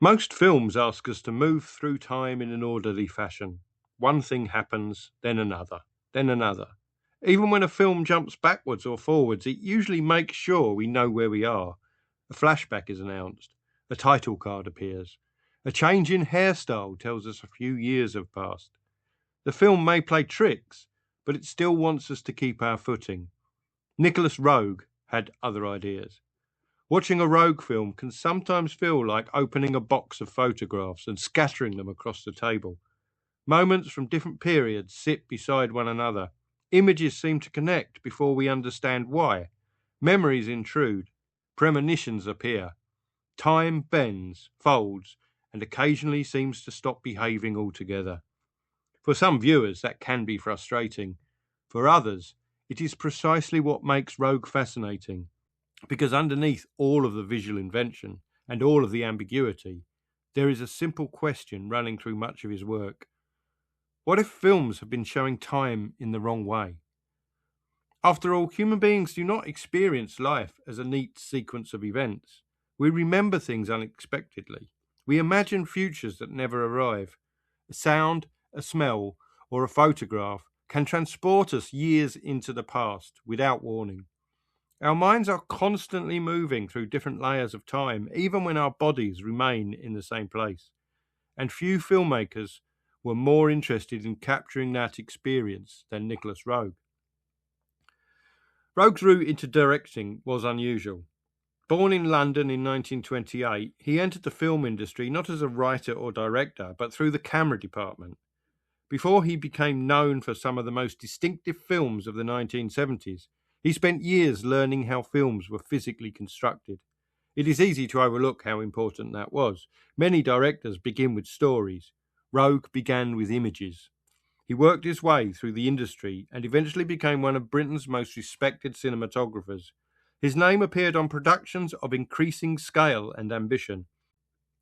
Most films ask us to move through time in an orderly fashion. One thing happens, then another, then another. Even when a film jumps backwards or forwards, it usually makes sure we know where we are. A flashback is announced, a title card appears, a change in hairstyle tells us a few years have passed. The film may play tricks, but it still wants us to keep our footing. Nicolas Roeg had other ideas. Watching a Rogue film can sometimes feel like opening a box of photographs and scattering them across the table. Moments from different periods sit beside one another. Images seem to connect before we understand why. Memories intrude. Premonitions appear. Time bends, folds, and occasionally seems to stop behaving altogether. For some viewers, that can be frustrating. For others, it is precisely what makes Rogue fascinating. Because underneath all of the visual invention and all of the ambiguity, there is a simple question running through much of his work. What if films have been showing time in the wrong way? After all, human beings do not experience life as a neat sequence of events. We remember things unexpectedly. We imagine futures that never arrive. A sound, a smell, or a photograph can transport us years into the past without warning. Our minds are constantly moving through different layers of time, even when our bodies remain in the same place. And few filmmakers were more interested in capturing that experience than Nicolas Roeg. Roeg's route into directing was unusual. Born in London in 1928, he entered the film industry not as a writer or director, but through the camera department. Before he became known for some of the most distinctive films of the 1970s, he spent years learning how films were physically constructed. It is easy to overlook how important that was. Many directors begin with stories. Roeg began with images. He worked his way through the industry and eventually became one of Britain's most respected cinematographers. His name appeared on productions of increasing scale and ambition.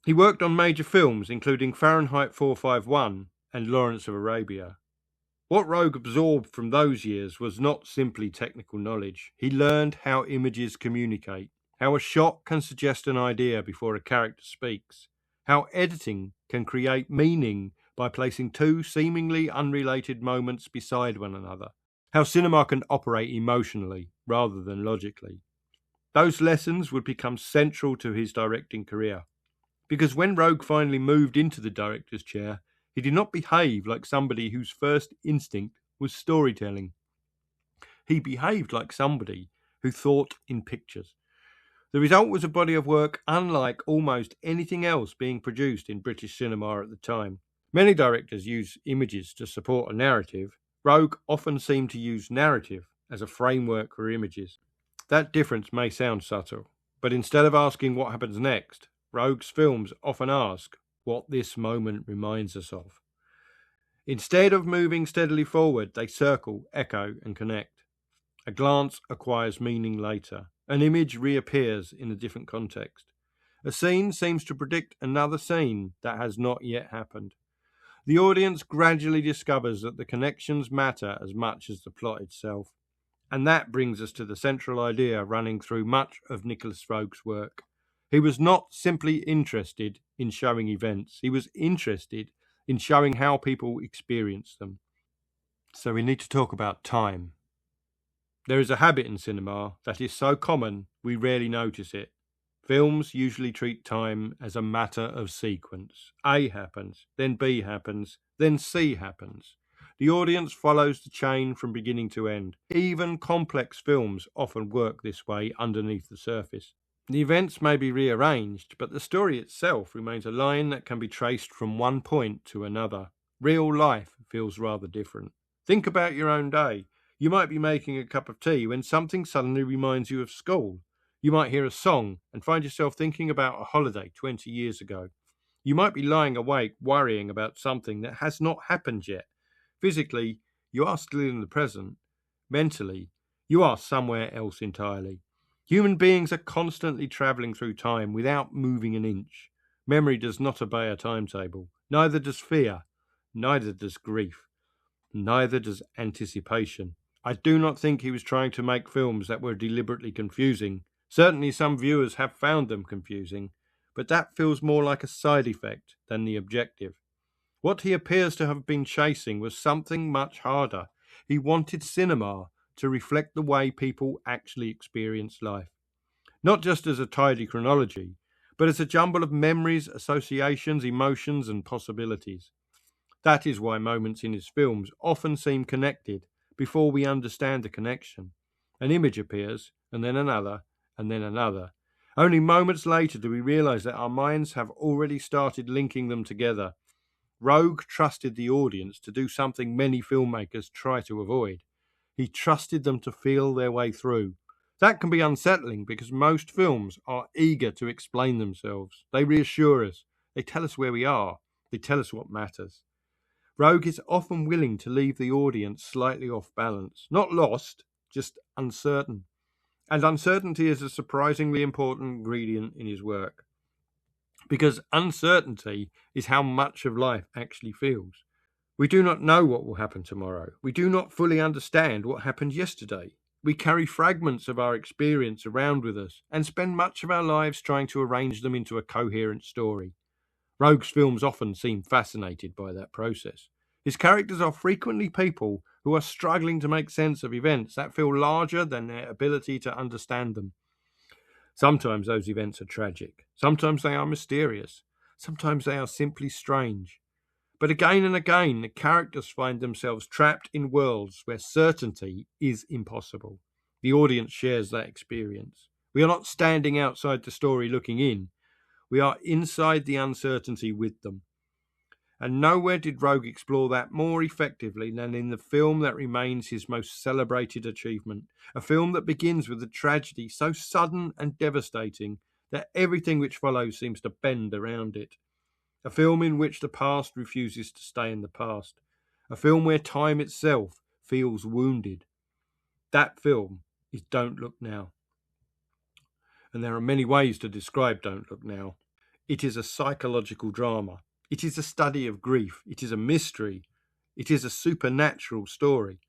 He worked on major films including Fahrenheit 451 and Lawrence of Arabia. What Roeg absorbed from those years was not simply technical knowledge. He learned how images communicate, how a shot can suggest an idea before a character speaks, how editing can create meaning by placing two seemingly unrelated moments beside one another, how cinema can operate emotionally rather than logically. Those lessons would become central to his directing career, because when Roeg finally moved into the director's chair, he did not behave like somebody whose first instinct was storytelling. He behaved like somebody who thought in pictures. The result was a body of work unlike almost anything else being produced in British cinema at the time. Many directors use images to support a narrative. Roeg often seemed to use narrative as a framework for images. That difference may sound subtle, but instead of asking what happens next, Roeg's films often ask what this moment reminds us of. Instead of moving steadily forward, they circle, echo, and connect. A glance acquires meaning later. An image reappears in a different context. A scene seems to predict another scene that has not yet happened. The audience gradually discovers that the connections matter as much as the plot itself. And that brings us to the central idea running through much of Nicolas Roeg's work. He was not simply interested in showing events. He was interested in showing how people experience them. So we need to talk about time. There is a habit in cinema that is so common we rarely notice it. Films usually treat time as a matter of sequence. A happens, then B happens, then C happens. The audience follows the chain from beginning to end. Even complex films often work this way underneath the surface. The events may be rearranged, but the story itself remains a line that can be traced from one point to another. Real life feels rather different. Think about your own day. You might be making a cup of tea when something suddenly reminds you of school. You might hear a song and find yourself thinking about a holiday 20 years ago. You might be lying awake worrying about something that has not happened yet. Physically, you are still in the present. Mentally, you are somewhere else entirely. Human beings are constantly travelling through time without moving an inch. Memory does not obey a timetable. Neither does fear. Neither does grief. Neither does anticipation. I do not think he was trying to make films that were deliberately confusing. Certainly some viewers have found them confusing, but that feels more like a side effect than the objective. What he appears to have been chasing was something much harder. He wanted cinema to reflect the way people actually experience life, not just as a tidy chronology, but as a jumble of memories, associations, emotions, and possibilities. That is why moments in his films often seem connected before we understand the connection. An image appears, and then another, and then another. Only moments later do we realize that our minds have already started linking them together. Roeg trusted the audience to do something many filmmakers try to avoid. He trusted them to feel their way through. That can be unsettling because most films are eager to explain themselves. They reassure us. They tell us where we are. They tell us what matters. Roeg is often willing to leave the audience slightly off balance. Not lost, just uncertain. And uncertainty is a surprisingly important ingredient in his work, because uncertainty is how much of life actually feels. We do not know what will happen tomorrow. We do not fully understand what happened yesterday. We carry fragments of our experience around with us and spend much of our lives trying to arrange them into a coherent story. Roeg's films often seem fascinated by that process. His characters are frequently people who are struggling to make sense of events that feel larger than their ability to understand them. Sometimes those events are tragic. Sometimes they are mysterious. Sometimes they are simply strange. But again and again, the characters find themselves trapped in worlds where certainty is impossible. The audience shares that experience. We are not standing outside the story looking in. We are inside the uncertainty with them. And nowhere did Roeg explore that more effectively than in the film that remains his most celebrated achievement. A film that begins with a tragedy so sudden and devastating that everything which follows seems to bend around it. A film in which the past refuses to stay in the past. A film where time itself feels wounded. That film is Don't Look Now. And there are many ways to describe Don't Look Now. It is a psychological drama. It is a study of grief. It is a mystery. It is a supernatural story.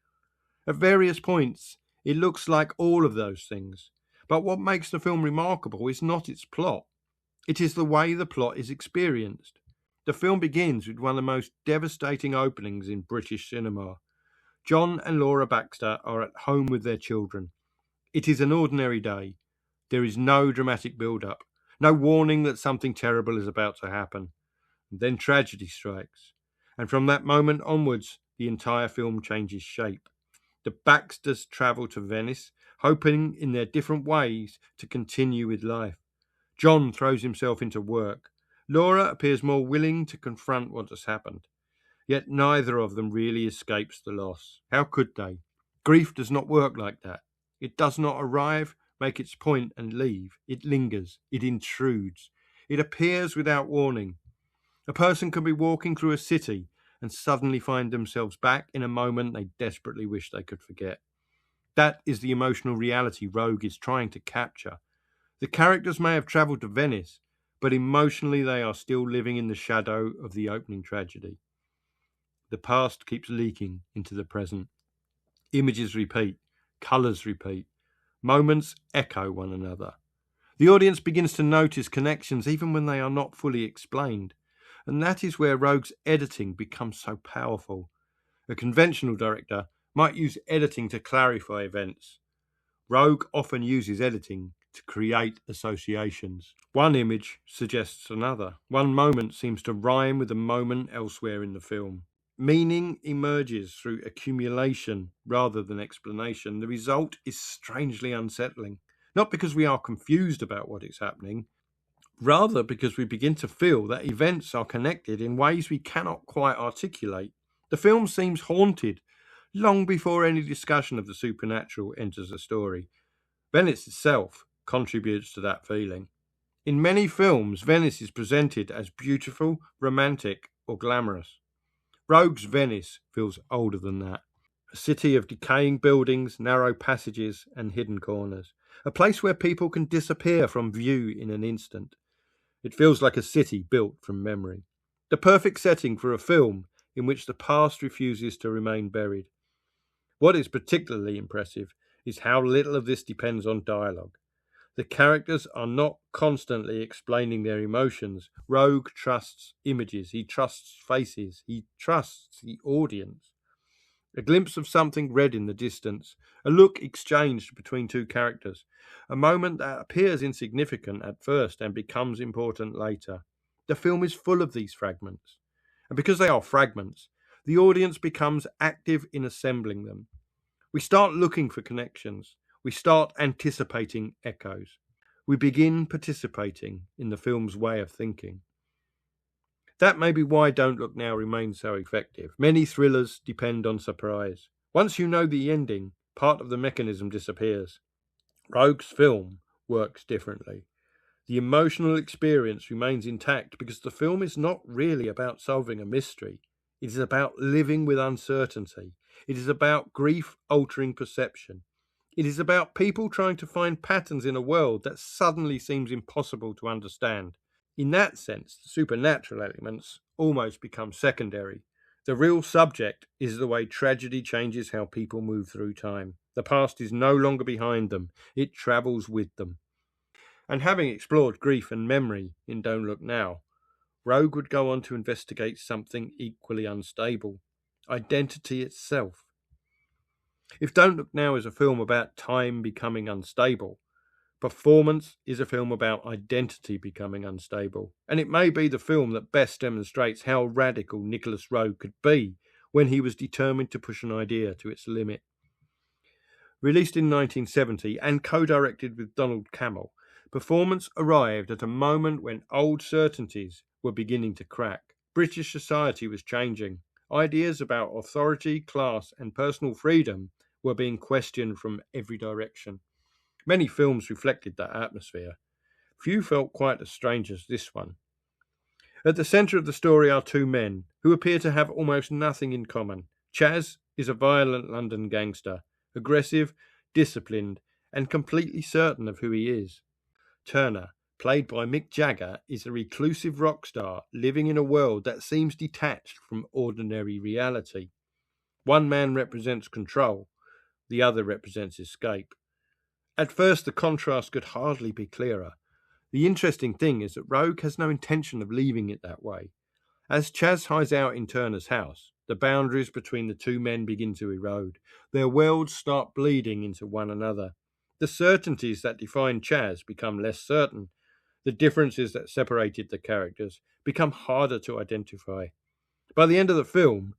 At various points, it looks like all of those things. But what makes the film remarkable is not its plot. It is the way the plot is experienced. The film begins with one of the most devastating openings in British cinema. John and Laura Baxter are at home with their children. It is an ordinary day. There is no dramatic build-up, no warning that something terrible is about to happen. And then tragedy strikes. And from that moment onwards, the entire film changes shape. The Baxters travel to Venice, hoping in their different ways to continue with life. John throws himself into work. Laura appears more willing to confront what has happened. Yet neither of them really escapes the loss. How could they? Grief does not work like that. It does not arrive, make its point and leave. It lingers. It intrudes. It appears without warning. A person can be walking through a city and suddenly find themselves back in a moment they desperately wish they could forget. That is the emotional reality Roeg is trying to capture. The characters may have travelled to Venice, but emotionally they are still living in the shadow of the opening tragedy. The past keeps leaking into the present. Images repeat, colours repeat, moments echo one another. The audience begins to notice connections even when they are not fully explained. And that is where Roeg's editing becomes so powerful. A conventional director might use editing to clarify events. Roeg often uses editing to create associations. One image suggests another. One moment seems to rhyme with a moment elsewhere in the film. Meaning emerges through accumulation rather than explanation. The result is strangely unsettling. Not because we are confused about what is happening, rather because we begin to feel that events are connected in ways we cannot quite articulate. The film seems haunted long before any discussion of the supernatural enters the story. Venice itself contributes to that feeling. In many films, Venice is presented as beautiful, romantic, or glamorous. Roeg's Venice feels older than that. A city of decaying buildings, narrow passages, and hidden corners. A place where people can disappear from view in an instant. It feels like a city built from memory. The perfect setting for a film in which the past refuses to remain buried. What is particularly impressive is how little of this depends on dialogue. The characters are not constantly explaining their emotions. Roeg trusts images, he trusts faces, he trusts the audience. A glimpse of something red in the distance, a look exchanged between two characters, a moment that appears insignificant at first and becomes important later. The film is full of these fragments. And because they are fragments, the audience becomes active in assembling them. We start looking for connections. We start anticipating echoes. We begin participating in the film's way of thinking. That may be why Don't Look Now remains so effective. Many thrillers depend on surprise. Once you know the ending, part of the mechanism disappears. Roeg's film works differently. The emotional experience remains intact because the film is not really about solving a mystery. It is about living with uncertainty. It is about grief altering perception. It is about people trying to find patterns in a world that suddenly seems impossible to understand. In that sense, the supernatural elements almost become secondary. The real subject is the way tragedy changes how people move through time. The past is no longer behind them, it travels with them. And having explored grief and memory in Don't Look Now, Roeg would go on to investigate something equally unstable: identity itself. If Don't Look Now is a film about time becoming unstable, Performance is a film about identity becoming unstable, and it may be the film that best demonstrates how radical Nicolas Roeg could be when he was determined to push an idea to its limit. Released in 1970 and co-directed with Donald Cammell, Performance arrived at a moment when old certainties were beginning to crack. British society was changing. Ideas about authority, class, and personal freedom were being questioned from every direction. Many films reflected that atmosphere. Few felt quite as strange as this one. At the centre of the story are two men who appear to have almost nothing in common. Chaz is a violent London gangster, aggressive, disciplined, and completely certain of who he is. Turner, played by Mick Jagger, is a reclusive rock star living in a world that seems detached from ordinary reality. One man represents control, the other represents escape. At first, the contrast could hardly be clearer. The interesting thing is that Roeg has no intention of leaving it that way. As Chaz hides out in Turner's house, the boundaries between the two men begin to erode. Their worlds start bleeding into one another. The certainties that defined Chaz become less certain. The differences that separated the characters become harder to identify. By the end of the film,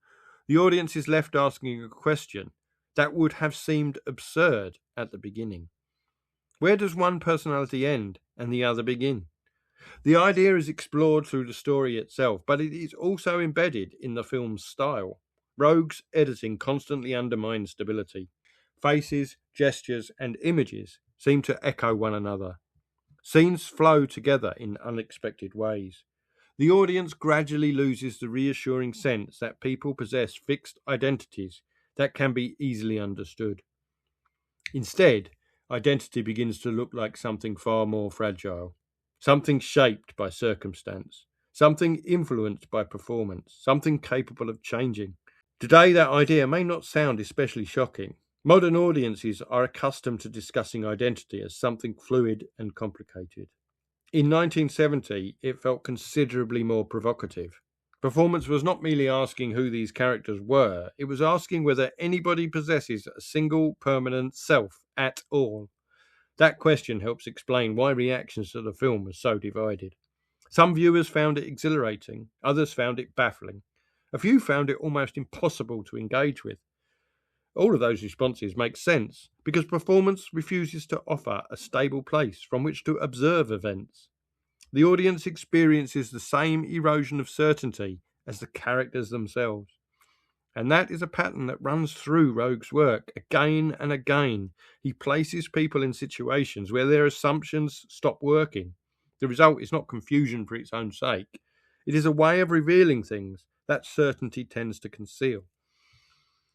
the audience is left asking a question that would have seemed absurd at the beginning. Where does one personality end and the other begin? The idea is explored through the story itself, but it is also embedded in the film's style. Roeg's editing constantly undermines stability. Faces, gestures, and images seem to echo one another. Scenes flow together in unexpected ways. The audience gradually loses the reassuring sense that people possess fixed identities that can be easily understood. Instead, identity begins to look like something far more fragile, something shaped by circumstance, something influenced by performance, something capable of changing. Today, that idea may not sound especially shocking. Modern audiences are accustomed to discussing identity as something fluid and complicated. In 1970, it felt considerably more provocative. Performance was not merely asking who these characters were, it was asking whether anybody possesses a single permanent self at all. That question helps explain why reactions to the film were so divided. Some viewers found it exhilarating, others found it baffling. A few found it almost impossible to engage with. All of those responses make sense because Performance refuses to offer a stable place from which to observe events. The audience experiences the same erosion of certainty as the characters themselves. And that is a pattern that runs through Roeg's work again and again. He places people in situations where their assumptions stop working. The result is not confusion for its own sake. It is a way of revealing things that certainty tends to conceal.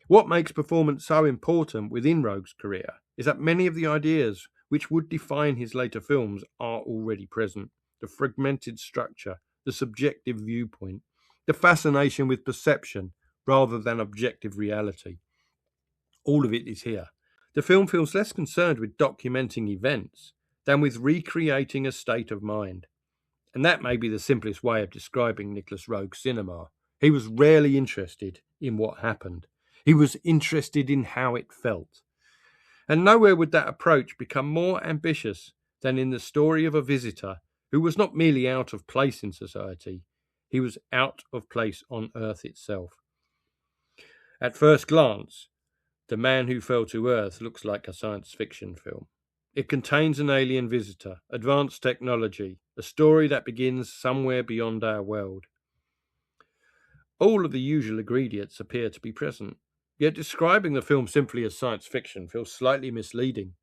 What makes Performance so important within Roeg's career is that many of the ideas which would define his later films are already present. The fragmented structure, the subjective viewpoint, the fascination with perception rather than objective reality. All of it is here. The film feels less concerned with documenting events than with recreating a state of mind. And that may be the simplest way of describing Nicolas Roeg's cinema. He was rarely interested in what happened. He was interested in how it felt. And nowhere would that approach become more ambitious than in the story of a visitor who was not merely out of place in society, he was out of place on Earth itself. At first glance, The Man Who Fell to Earth looks like a science fiction film. It contains an alien visitor, advanced technology, a story that begins somewhere beyond our world. All of the usual ingredients appear to be present, yet describing the film simply as science fiction feels slightly misleading,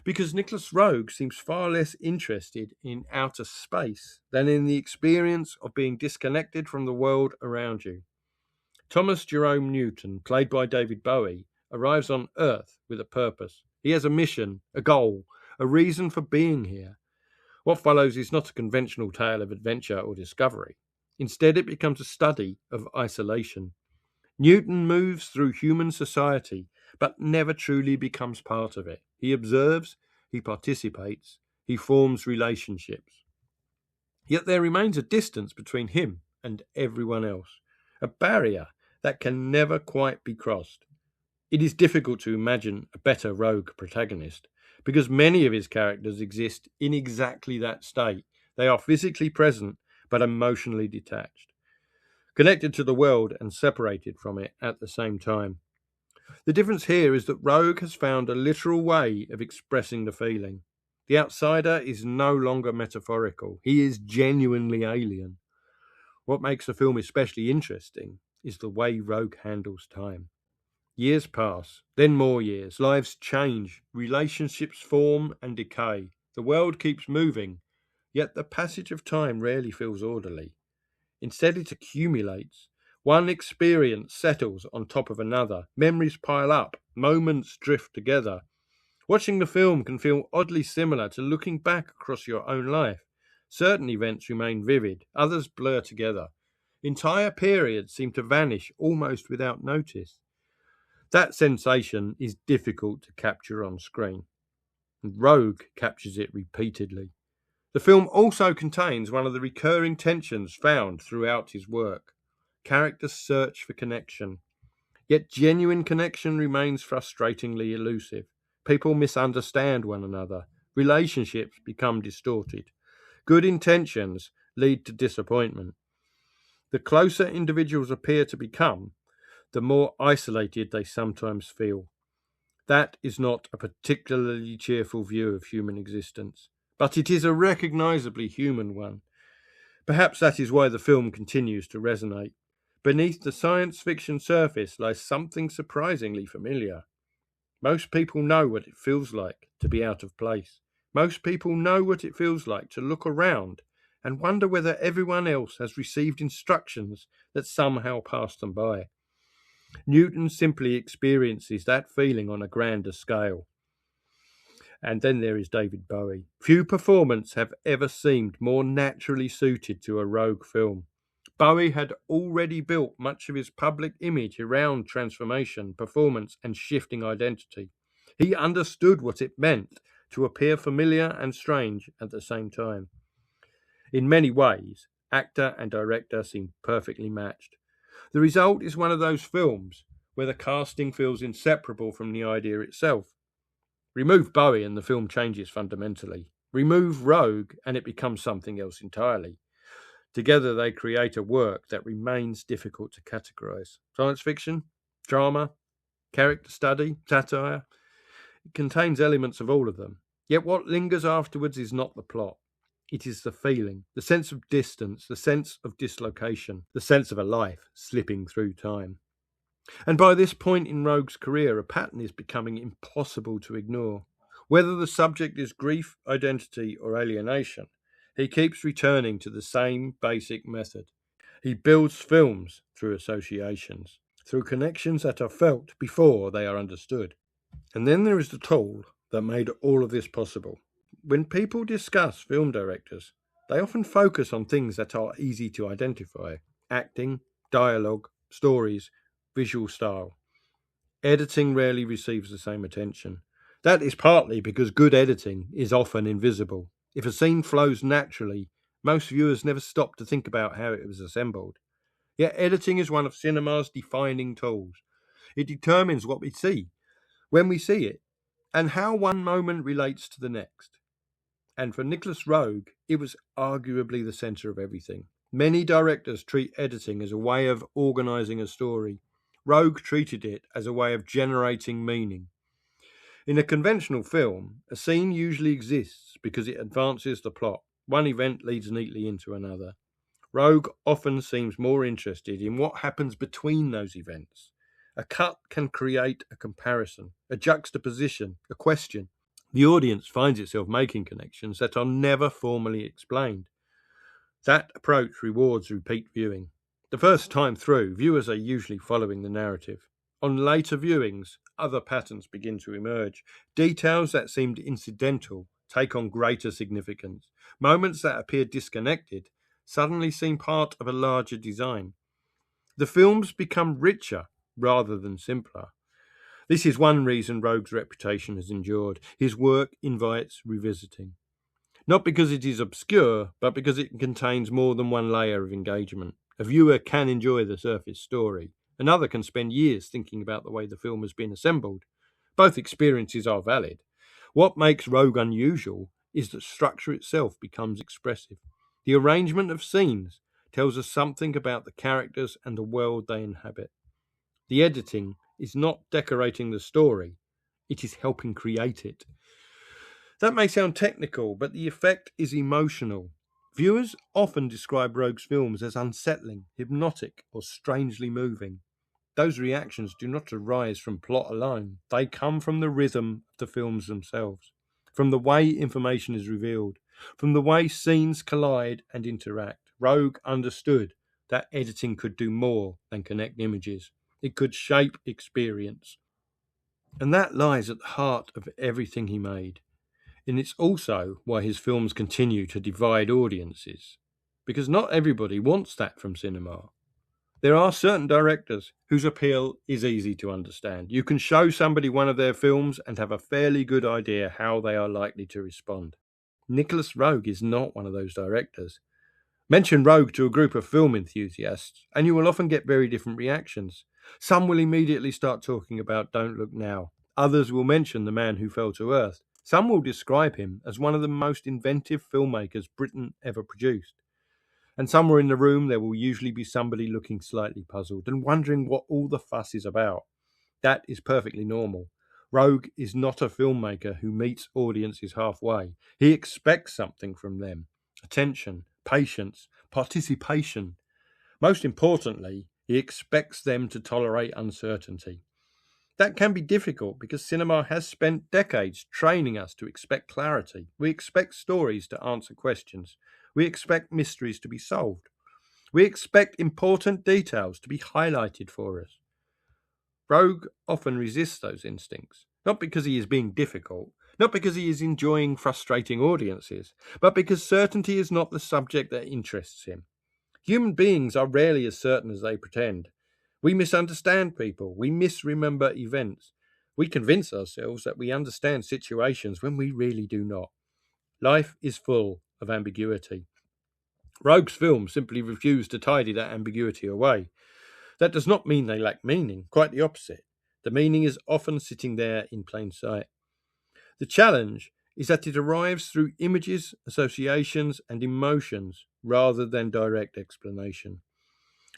because Nicolas Roeg seems far less interested in outer space than in the experience of being disconnected from the world around you. Thomas Jerome Newton, played by David Bowie, arrives on Earth with a purpose. He has a mission, a goal, a reason for being here. What follows is not a conventional tale of adventure or discovery. Instead, it becomes a study of isolation. Newton moves through human society, but never truly becomes part of it. He observes, he participates, he forms relationships. Yet there remains a distance between him and everyone else, a barrier that can never quite be crossed. It is difficult to imagine a better Roeg protagonist, because many of his characters exist in exactly that state. They are physically present, but emotionally detached, connected to the world and separated from it at the same time. The difference here is that Roeg has found a literal way of expressing the feeling. The outsider is no longer metaphorical. He is genuinely alien. What makes the film especially interesting is the way Roeg handles time. Years pass, then more years. Lives change, relationships form and decay. The world keeps moving, yet the passage of time rarely feels orderly. Instead, it accumulates. One experience settles on top of another. Memories pile up, moments drift together. Watching the film can feel oddly similar to looking back across your own life. Certain events remain vivid, others blur together. Entire periods seem to vanish almost without notice. That sensation is difficult to capture on screen, and Roeg captures it repeatedly. The film also contains one of the recurring tensions found throughout his work. Characters search for connection, yet genuine connection remains frustratingly elusive. People misunderstand one another. Relationships become distorted. Good intentions lead to disappointment. The closer individuals appear to become, the more isolated they sometimes feel. That is not a particularly cheerful view of human existence, but it is a recognisably human one. Perhaps that is why the film continues to resonate. Beneath the science fiction surface lies something surprisingly familiar. Most people know what it feels like to be out of place. Most people know what it feels like to look around and wonder whether everyone else has received instructions that somehow passed them by. Newton simply experiences that feeling on a grander scale. And then there is David Bowie. Few performances have ever seemed more naturally suited to a Roeg film. Bowie had already built much of his public image around transformation, performance, and shifting identity. He understood what it meant to appear familiar and strange at the same time. In many ways, actor and director seem perfectly matched. The result is one of those films where the casting feels inseparable from the idea itself. Remove Bowie and the film changes fundamentally. Remove Roeg and it becomes something else entirely. Together they create a work that remains difficult to categorise. Science fiction, drama, character study, satire. It contains elements of all of them. Yet what lingers afterwards is not the plot. It is the feeling, the sense of distance, the sense of dislocation, the sense of a life slipping through time. And by this point in Roeg's career, a pattern is becoming impossible to ignore. Whether the subject is grief, identity, or alienation, he keeps returning to the same basic method. He builds films through associations, through connections that are felt before they are understood. And then there is the tool that made all of this possible. When people discuss film directors, they often focus on things that are easy to identify: acting, dialogue, stories, visual style. Editing rarely receives the same attention. That is partly because good editing is often invisible. If a scene flows naturally, most viewers never stop to think about how it was assembled. Yet editing is one of cinema's defining tools. It determines what we see, when we see it, and how one moment relates to the next. And for Nicolas Roeg, it was arguably the centre of everything. Many directors treat editing as a way of organising a story. Roeg treated it as a way of generating meaning. In a conventional film, a scene usually exists because it advances the plot. One event leads neatly into another. Roeg often seems more interested in what happens between those events. A cut can create a comparison, a juxtaposition, a question. The audience finds itself making connections that are never formally explained. That approach rewards repeat viewing. The first time through, viewers are usually following the narrative. On later viewings, other patterns begin to emerge. Details that seemed incidental take on greater significance. Moments that appeared disconnected suddenly seem part of a larger design. The films become richer rather than simpler. This is one reason Roeg's reputation has endured. His work invites revisiting. Not because it is obscure, but because it contains more than one layer of engagement. A viewer can enjoy the surface story. Another can spend years thinking about the way the film has been assembled. Both experiences are valid. What makes Roeg unusual is that structure itself becomes expressive. The arrangement of scenes tells us something about the characters and the world they inhabit. The editing is not decorating the story, it is helping create it. That may sound technical, but the effect is emotional. Viewers often describe Roeg's films as unsettling, hypnotic, or strangely moving. Those reactions do not arise from plot alone. They come from the rhythm of the films themselves, from the way information is revealed, from the way scenes collide and interact. Roeg understood that editing could do more than connect images. It could shape experience. And that lies at the heart of everything he made. And it's also why his films continue to divide audiences. Because not everybody wants that from cinema. There are certain directors whose appeal is easy to understand. You can show somebody one of their films and have a fairly good idea how they are likely to respond. Nicolas Roeg is not one of those directors. Mention Roeg to a group of film enthusiasts, and you will often get very different reactions. Some will immediately start talking about Don't Look Now. Others will mention The Man Who Fell to Earth. Some will describe him as one of the most inventive filmmakers Britain ever produced. And somewhere in the room there will usually be somebody looking slightly puzzled and wondering what all the fuss is about. That is perfectly normal. Roeg is not a filmmaker who meets audiences halfway. He expects something from them. Attention, patience, participation. Most importantly, he expects them to tolerate uncertainty. That can be difficult because cinema has spent decades training us to expect clarity. We expect stories to answer questions. We expect mysteries to be solved. We expect important details to be highlighted for us. Roeg often resists those instincts, not because he is being difficult, not because he is enjoying frustrating audiences, but because certainty is not the subject that interests him. Human beings are rarely as certain as they pretend. We misunderstand people. We misremember events. We convince ourselves that we understand situations when we really do not. Life is full of ambiguity. Roeg's films simply refuse to tidy that ambiguity away. That does not mean they lack meaning, quite the opposite. The meaning is often sitting there in plain sight. The challenge is that it arrives through images, associations, and emotions rather than direct explanation.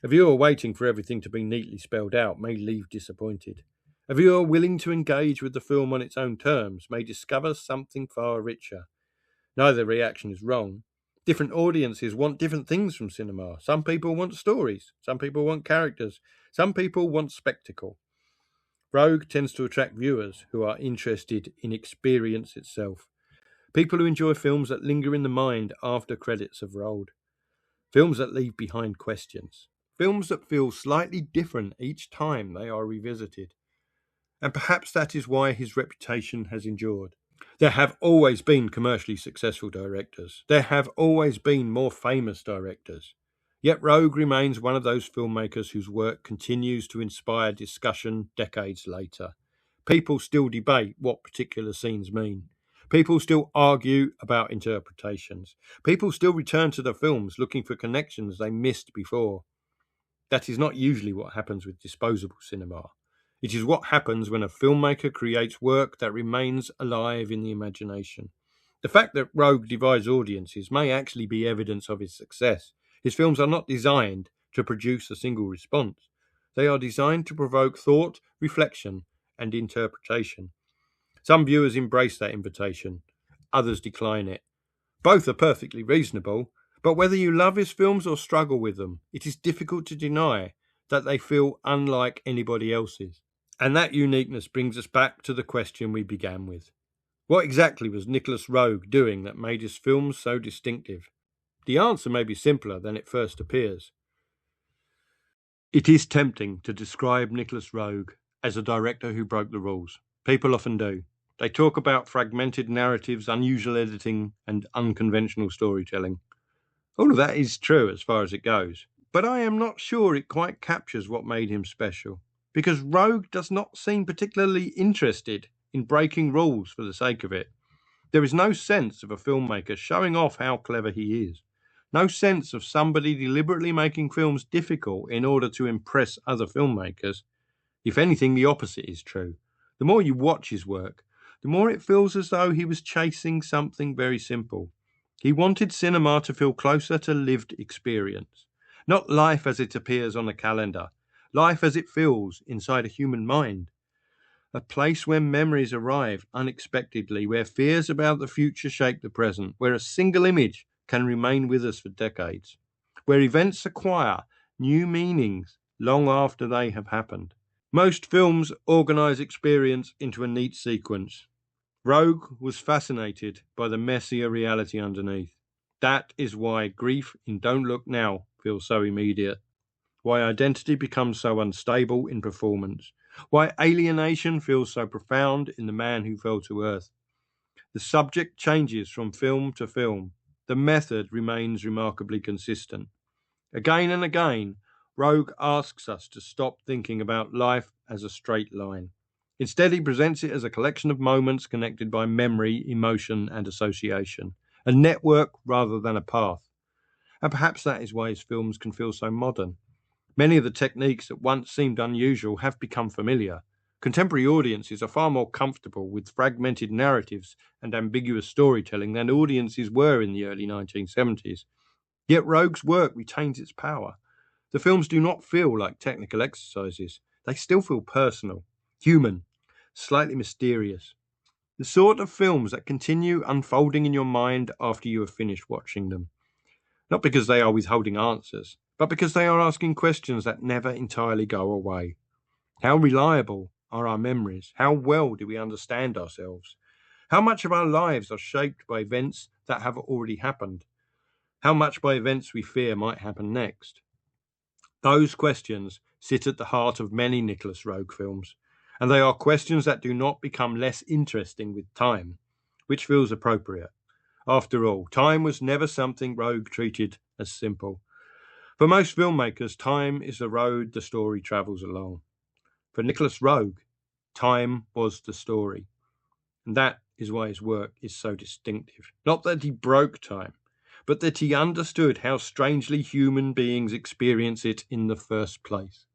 A viewer waiting for everything to be neatly spelled out may leave disappointed. A viewer willing to engage with the film on its own terms may discover something far richer. Neither reaction is wrong. Different audiences want different things from cinema. Some people want stories. Some people want characters. Some people want spectacle. Roeg tends to attract viewers who are interested in experience itself. People who enjoy films that linger in the mind after credits have rolled. Films that leave behind questions. Films that feel slightly different each time they are revisited. And perhaps that is why his reputation has endured. There have always been commercially successful directors. There have always been more famous directors. Yet Roeg remains one of those filmmakers whose work continues to inspire discussion decades later. People still debate what particular scenes mean. People still argue about interpretations. People still return to the films looking for connections they missed before. That is not usually what happens with disposable cinema. It is what happens when a filmmaker creates work that remains alive in the imagination. The fact that Roeg divides audiences may actually be evidence of his success. His films are not designed to produce a single response. They are designed to provoke thought, reflection, and interpretation. Some viewers embrace that invitation, others decline it. Both are perfectly reasonable, but whether you love his films or struggle with them, it is difficult to deny that they feel unlike anybody else's. And that uniqueness brings us back to the question we began with. What exactly was Nicolas Roeg doing that made his films so distinctive? The answer may be simpler than it first appears. It is tempting to describe Nicolas Roeg as a director who broke the rules. People often do. They talk about fragmented narratives, unusual editing, and unconventional storytelling. All of that is true as far as it goes, but I am not sure it quite captures what made him special, because Roeg does not seem particularly interested in breaking rules for the sake of it. There is no sense of a filmmaker showing off how clever he is. No sense of somebody deliberately making films difficult in order to impress other filmmakers. If anything, the opposite is true. The more you watch his work, the more it feels as though he was chasing something very simple. He wanted cinema to feel closer to lived experience, not life as it appears on a calendar, life as it feels inside a human mind. A place where memories arrive unexpectedly, where fears about the future shape the present, where a single image can remain with us for decades, where events acquire new meanings long after they have happened. Most films organise experience into a neat sequence. Roeg was fascinated by the messier reality underneath. That is why grief in Don't Look Now feels so immediate, why identity becomes so unstable in performance, why alienation feels so profound in The Man Who Fell to Earth. The subject changes from film to film. The method remains remarkably consistent. Again and again, Roeg asks us to stop thinking about life as a straight line. Instead, he presents it as a collection of moments connected by memory, emotion, and association, a network rather than a path. And perhaps that is why his films can feel so modern. Many of the techniques that once seemed unusual have become familiar. Contemporary audiences are far more comfortable with fragmented narratives and ambiguous storytelling than audiences were in the early 1970s. Yet Roeg's work retains its power. The films do not feel like technical exercises. They still feel personal, human, slightly mysterious. The sort of films that continue unfolding in your mind after you have finished watching them. Not because they are withholding answers, but because they are asking questions that never entirely go away. How reliable are our memories? How well do we understand ourselves? How much of our lives are shaped by events that have already happened? How much by events we fear might happen next? Those questions sit at the heart of many Nicolas Roeg films, and they are questions that do not become less interesting with time, which feels appropriate. After all, time was never something Roeg treated as simple. For most filmmakers, time is the road the story travels along. For Nicolas Roeg, time was the story. And that is why his work is so distinctive. Not that he broke time, but that he understood how strangely human beings experience it in the first place.